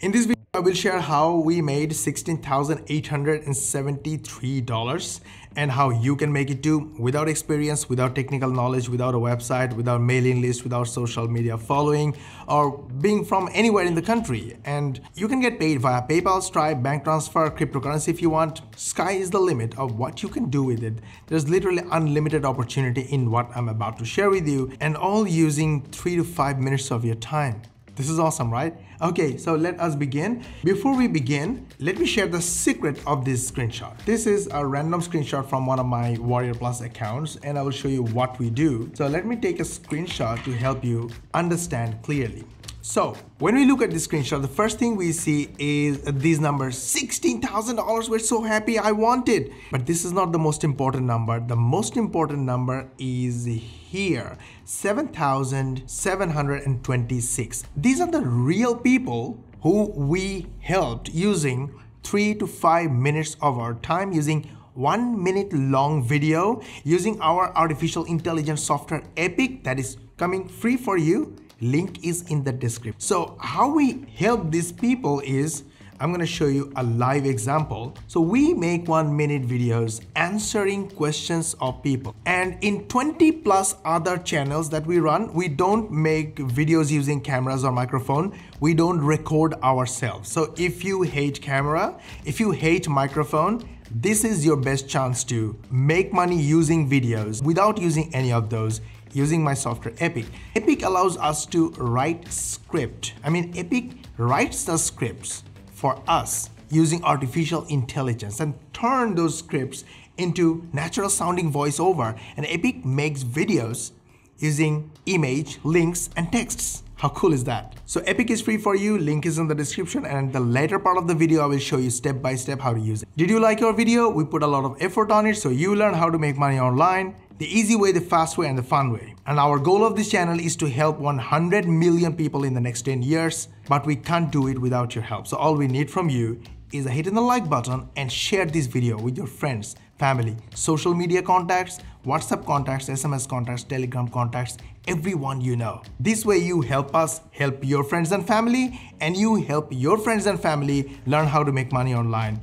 In this video, I will share how we made $16,873 and how you can make it too without experience, without technical knowledge, without a website, without mailing list, without social media following, or being from anywhere in the country. And you can get paid via PayPal, Stripe, bank transfer, cryptocurrency if you want. Sky is the limit of what you can do with it. There's literally unlimited opportunity in what I'm about to share with you, and all using 3 to 5 minutes of your time. This is awesome, right? Okay, so let us begin. Before we begin, let me share the secret of this screenshot. This is a random screenshot from one of my Warrior Plus accounts, and I will show you what we do. So let me take a screenshot to help you understand clearly. So when we look at this screenshot, the first thing we see is these numbers. $16,000, we're so happy, I want it. But this is not the most important number. The most important number is here, 7,726. These are the real people who we helped using 3 to 5 minutes of our time, using 1 minute long video, using our artificial intelligence software Epic that is coming free for you. Link is in the description. So how we help these people is, I'm going to show you a live example. So we make 1 minute videos answering questions of people. And in 20 plus other channels that we run, we don't make videos using cameras or microphone. We don't record ourselves. So if you hate camera, if you hate microphone, this is your best chance to make money using videos without using any of those, using my software Epic. Epic allows us to write script. Epic writes the scripts for us using artificial intelligence and turn those scripts into natural sounding voiceover. And Epic makes videos using image, links, and texts. How cool is that? So Epic is free for you, link is in the description, and in the later part of the video I will show you step by step how to use it. Did you like your video? We put a lot of effort on it so you learn how to make money online, the easy way, the fast way, and the fun way. And our goal of this channel is to help 100 million people in the next 10 years, but we can't do it without your help. So all we need from you is a hit on the like button and share this video with your friends, family, social media contacts, WhatsApp contacts, SMS contacts, Telegram contacts, everyone you know. This way you help us help your friends and family, and you help your friends and family learn how to make money online.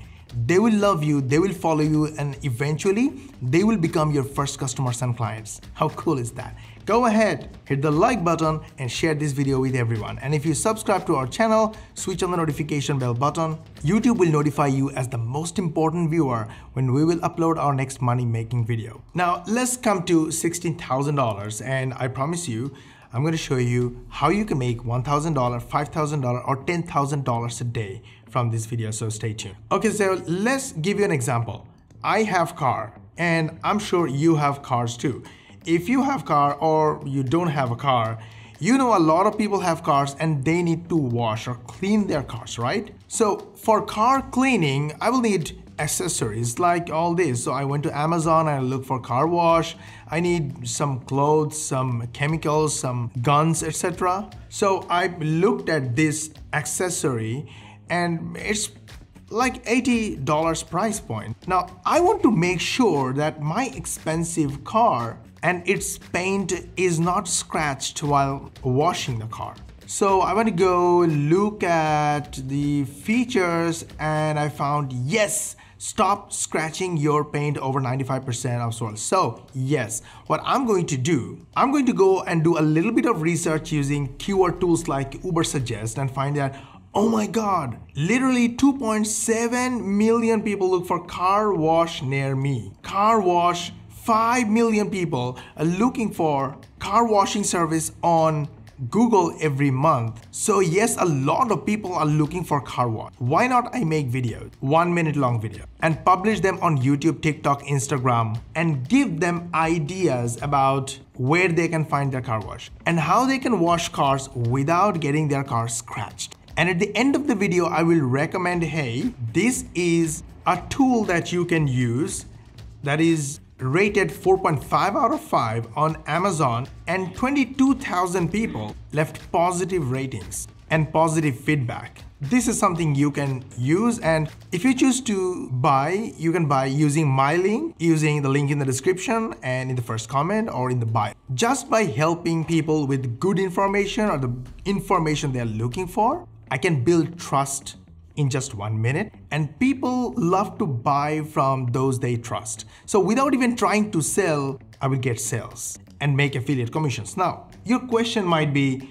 They will love you, they will follow you, and eventually they will become your first customers and clients. How cool is that? Go ahead, hit the like button and share this video with everyone. And if you subscribe to our channel, switch on the notification bell button. YouTube will notify you as the most important viewer when we will upload our next money making video. Now let's come to $16,000, and I promise you, I'm going to show you how you can make $1,000, $5,000, or $10,000 a day from this video, so stay tuned. Okay, so let's give you an example. I have car, and I'm sure you have cars too. If you have car or you don't have a car, you know a lot of people have cars and they need to wash or clean their cars, right? So for car cleaning, I will need accessories like all this. So I went to Amazon and I looked for car wash. I need some clothes, some chemicals, some guns, etc. So I looked at this accessory and it's like $80 price point. Now I want to make sure that my expensive car and its paint is not scratched while washing the car. So I want to go look at the features and I found yes, stop scratching your paint over 95% of soil. So yes, what I'm going to do, I'm going to go and do a little bit of research using keyword tools like Uber Suggest and find that, oh my God, literally 2.7 million people look for car wash near me. Car wash, 5 million people are looking for car washing service on Google every month. So yes, a lot of people are looking for car wash. Why not I make videos, 1 minute long video, and publish them on YouTube, TikTok, Instagram, and give them ideas about where they can find their car wash and how they can wash cars without getting their car scratched. And at the end of the video, I will recommend, hey, this is a tool that you can use that is rated 4.5 out of 5 on Amazon, and 22,000 people left positive ratings and positive feedback. This is something you can use, and if you choose to buy, you can buy using my link, using the link in the description and in the first comment or in the bio. Just by helping people with good information or the information they're looking for, I can build trust in just 1 minute, and people love to buy from those they trust. So without even trying to sell, I will get sales and make affiliate commissions. Now, your question might be,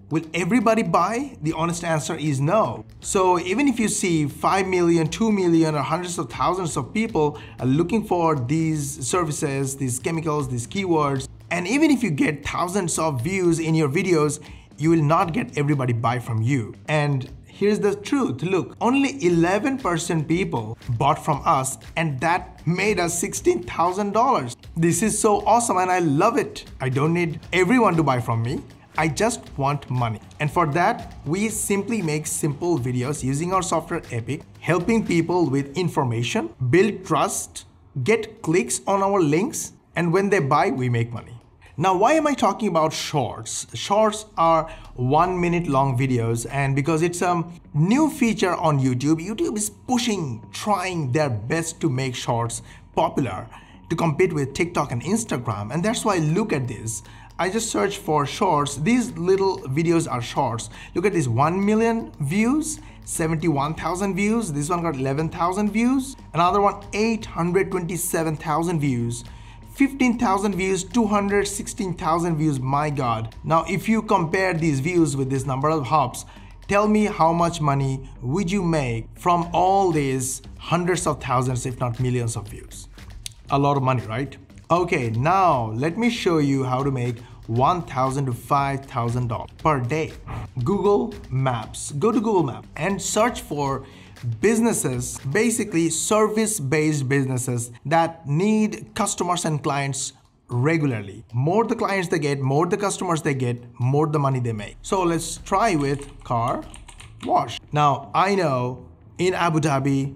will everybody buy? The honest answer is no. So even if you see 5 million, 2 million, or hundreds of thousands of people are looking for these services, these chemicals, these keywords, and even if you get thousands of views in your videos, you will not get everybody buy from you. And here's the truth. Look, only 11% people bought from us, and that made us $16,000. This is so awesome and I love it. I don't need everyone to buy from me. I just want money. And for that, we simply make simple videos using our software Epic, helping people with information, build trust, get clicks on our links, and when they buy, we make money. Now, why am I talking about shorts? Shorts are 1 minute long videos, and because it's a new feature on YouTube, YouTube is trying their best to make shorts popular to compete with TikTok and Instagram. And that's why look at this. I just searched for shorts. These little videos are shorts. Look at this, 1 million views, 71,000 views. This one got 11,000 views. Another one, 827,000 views. 15,000 views, 216,000 views, my God. Now, if you compare these views with this number of hops, tell me how much money would you make from all these hundreds of thousands, if not millions of views? A lot of money, right? Okay, now let me show you how to make $1,000 to $5,000 per day. Google Maps. Go to Google Maps and search for businesses, basically service-based businesses that need customers and clients regularly. More the clients they get, more the customers they get, more the money they make. So let's try with car wash. Now, I know in Abu Dhabi,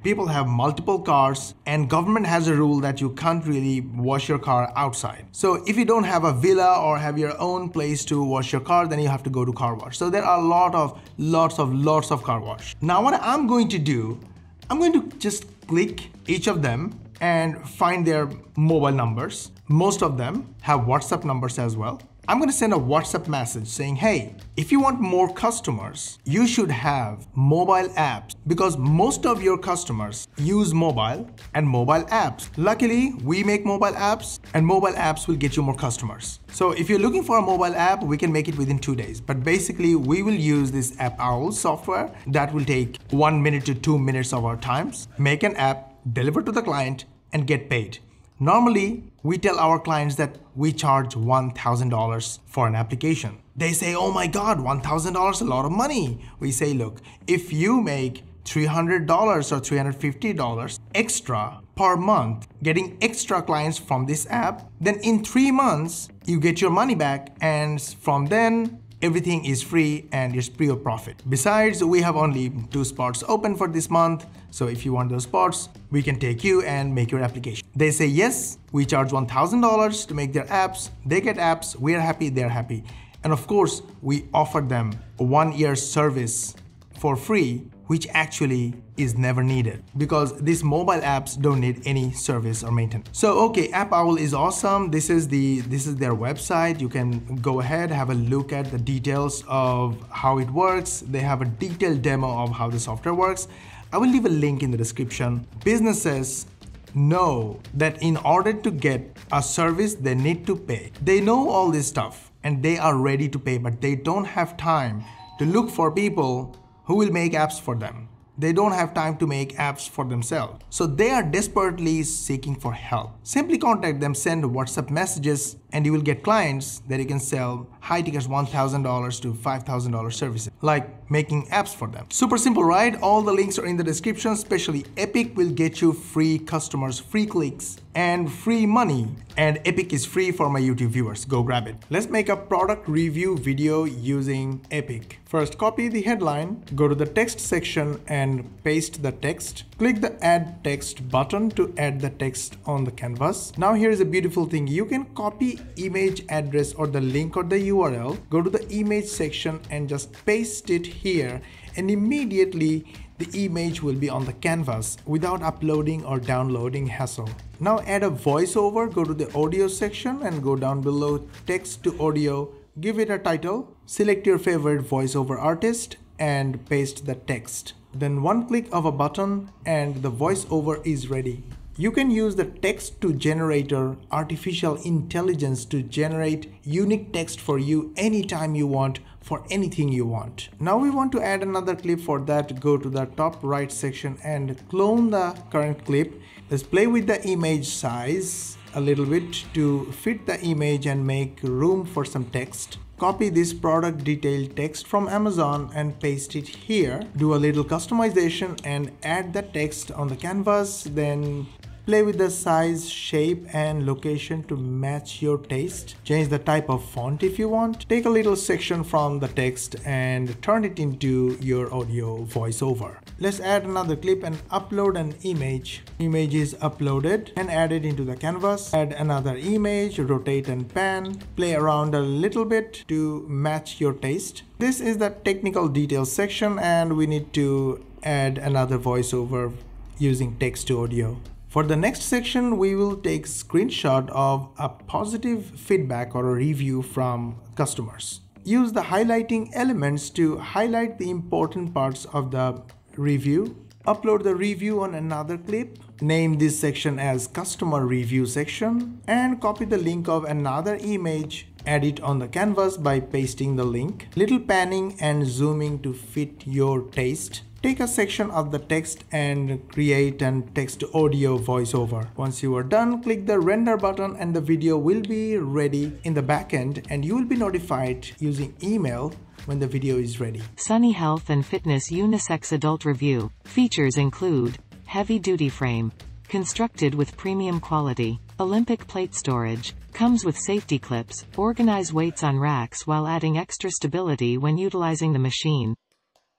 people have multiple cars and government has a rule that you can't really wash your car outside. So if you don't have a villa or have your own place to wash your car, then you have to go to car wash. So there are lots of car wash. Now what I'm going to do, I'm going to just click each of them and find their mobile numbers. Most of them have WhatsApp numbers as well. I'm going to send a WhatsApp message saying, hey, if you want more customers, you should have mobile apps, because most of your customers use mobile and mobile apps. Luckily, we make mobile apps, and mobile apps will get you more customers. So if you're looking for a mobile app, we can make it within 2 days. But basically, we will use this App Owl software that will take 1 minute to 2 minutes of our times, make an app, deliver to the client, and get paid. Normally, we tell our clients that we charge $1,000 for an application. They say, oh my God, $1,000, a lot of money. We say, look, if you make $300 or $350 extra per month, getting extra clients from this app, then in 3 months, you get your money back, and from then, everything is free and it's pure profit. Besides, we have only 2 spots open for this month. So if you want those spots, we can take you and make your application. They say, yes, we charge $1,000 to make their apps. They get apps, we're happy, they're happy. And of course, we offer them a 1-year service for free, which actually is never needed because these mobile apps don't need any service or maintenance. So okay, App Owl is awesome. This is their website. You can go ahead, have a look at the details of how it works. They have a detailed demo of how the software works. I will leave a link in the description. Businesses know that in order to get a service, they need to pay. They know all this stuff and they are ready to pay, but they don't have time to look for people who will make apps for them. They don't have time to make apps for themselves. So they are desperately seeking for help. Simply contact them, send WhatsApp messages, and you will get clients that you can sell high tickets, $1,000 to $5,000 services, like making apps for them. Super simple, right? All the links are in the description. Especially Epic will get you free customers, free clicks, and free money. And Epic is free for my YouTube viewers. Go grab it. Let's make a product review video using Epic. First, copy the headline, go to the text section and paste the text. Click the add text button to add the text on the canvas. Now here is a beautiful thing. You can copy image address or the link or the URL, go to the image section and just paste it here, and immediately the image will be on the canvas without uploading or downloading hassle. Now add a voiceover, go to the audio section and go down below text to audio, give it a title, select your favorite voiceover artist, and paste the text. Then one click of a button and the voiceover is ready. You can use the text to generator artificial intelligence to generate unique text for you anytime you want for anything you want. Now we want to add another clip. For that, go to the top right section and clone the current clip. Let's play with the image size a little bit to fit the image and make room for some text. Copy this product detail text from Amazon and paste it here. Do a little customization and add the text on the canvas. Then play with the size, shape and location to match your taste. Change the type of font if you want. Take a little section from the text and turn it into your audio voiceover. Let's add another clip and upload an image. Image is uploaded and added into the canvas. Add another image, rotate and pan. Play around a little bit to match your taste. This is the technical details section and we need to add another voiceover using text to audio. For the next section, we will take screenshot of a positive feedback or a review from customers. Use the highlighting elements to highlight the important parts of the review. Upload the review on another clip. Name this section as customer review section and copy the link of another image. Add it on the canvas by pasting the link. Little panning and zooming to fit your taste. Take a section of the text and create an text audio voiceover. Once you are done, click the render button and the video will be ready in the backend and you will be notified using email when the video is ready. Sunny Health and Fitness Unisex Adult Review. Features include heavy-duty frame, constructed with premium quality, Olympic plate storage, comes with safety clips, organize weights on racks while adding extra stability when utilizing the machine.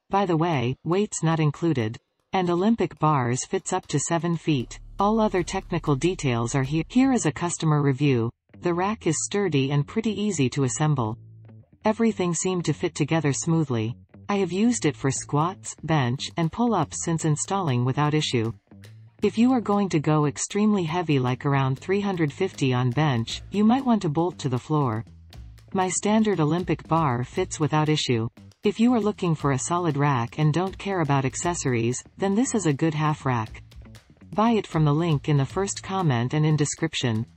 By the way, weights not included. And Olympic bars fits up to 7 feet. All other technical details are here. Here is a customer review. The rack is sturdy and pretty easy to assemble. Everything seemed to fit together smoothly. I have used it for squats, bench, and pull-ups since installing without issue. If you are going to go extremely heavy like around 350 on bench, you might want to bolt to the floor. My standard Olympic bar fits without issue. If you are looking for a solid rack and don't care about accessories, then this is a good half rack. Buy it from the link in the first comment and in description.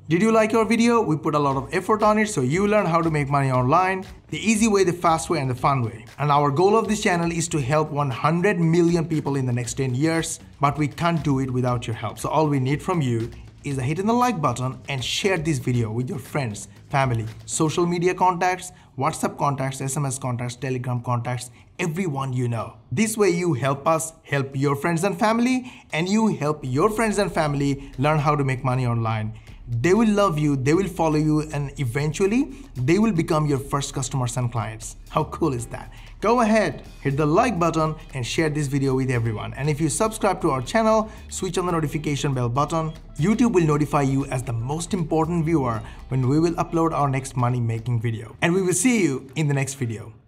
Did you like our video? We put a lot of effort on it so you learn how to make money online, the easy way, the fast way and the fun way. And our goal of this channel is to help 100 million people in the next 10 years, but we can't do it without your help. So all we need from you is a hit on the like button and share this video with your friends, family, social media contacts, WhatsApp contacts, SMS contacts, Telegram contacts, everyone you know. This way you help us help your friends and family, and you help your friends and family learn how to make money online. They will love you, they will follow you, and eventually they will become your first customers and clients. How cool is that? Go ahead, hit the like button and share this video with everyone. And if you subscribe to our channel, switch on the notification bell button. YouTube will notify you as the most important viewer when we will upload our next money making video. And we will see you in the next video.